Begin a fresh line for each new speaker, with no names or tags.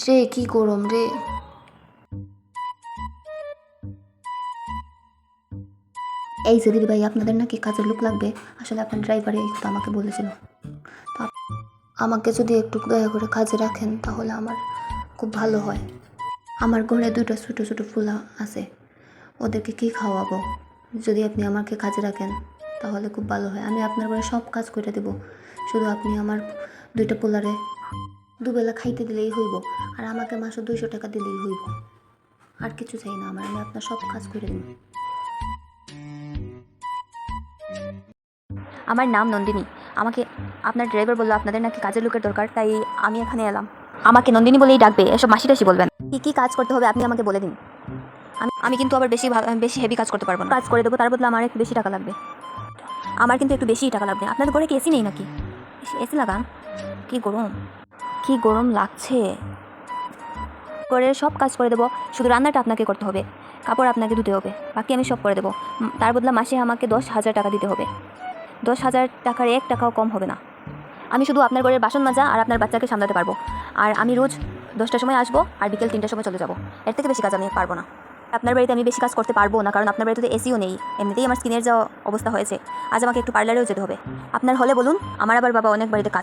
রে কি গরম রে। এই যে দিদি ভাই, আপনাদের নাকি কাজের লোক লাগবে। আসলে আপনার ড্রাইভারে এই কথা আমাকে বলেছিল। তো আমাকে যদি একটু দয়া করে কাজে রাখেন তাহলে আমার খুব ভালো হয়। আমার ঘরে দুটো ছোটো ছোটো ফুলা আছে, ওদেরকে কি খাওয়াবো? যদি আপনি আমাকে কাজে রাখেন তাহলে খুব ভালো হয়। আমি আপনার ঘরে সব কাজ করে দেব, শুধু আপনি আমার দুইটা পোলারে দুবেলা খাইতে দিলেই হইব। আর আমাকে মাসে 200 টাকা দিলেই হইব, আর কিছু চাই না আমার। আমি আপনার সব কাজ করে দেব।
আমার নাম নন্দিনী। আমাকে আপনার ড্রাইভার বললো আপনাদের নাকি কাজের লোকের দরকার, তাই আমি এখানে এলাম। আমাকে নন্দিনী বলেই ডাকবে, এসব মাসি টাসি বলবেন। কী কাজ করতে হবে আপনি আমাকে বলে দিন। আমি কিন্তু আবার বেশি হেভি কাজ করতে পারবো না। কাজ করে দেবো, তার বদলে আমার একটু বেশি টাকা লাগবে। আমার কিন্তু একটু বেশিই টাকা লাগবে। আপনাদের ঘরে কি এসি নেই নাকি? এসি লাগান। কি গরম লাগছে। করে সব কাজ করে দেবো, শুধু রান্নাটা আপনাকে করতে হবে, কাপড় আপনাকে ধুতে হবে, বাকি আমি সব করে দেবো। তার বদলে মাসে আমাকে 10,000 টাকা দিতে হবে। 10,000 টাকার 1 টাকাও কম হবে না। আমি শুধু আপনার ঘরের বাসন মাজা আর আপনার বাচ্চাকে সামলাতে পারবো। আর আমি রোজ 10টার সময় আসবো আর বিকেল 3টার সময় চলে যাবো। এর থেকে বেশি কাজ আমি পারবো না। আপনার বাড়িতে আমি বেশি কাজ করতে পারবো না, কারণ আপনার বাড়িতে তো এসিও নেই। এমনিতেই আমার স্কিনের যা অবস্থা হয়েছে, আজ আমাকে একটু পার্লারেও যেতে হবে। আপনার হলে বলুন, আমার আবার বাবা অনেক বাড়িতে কাজ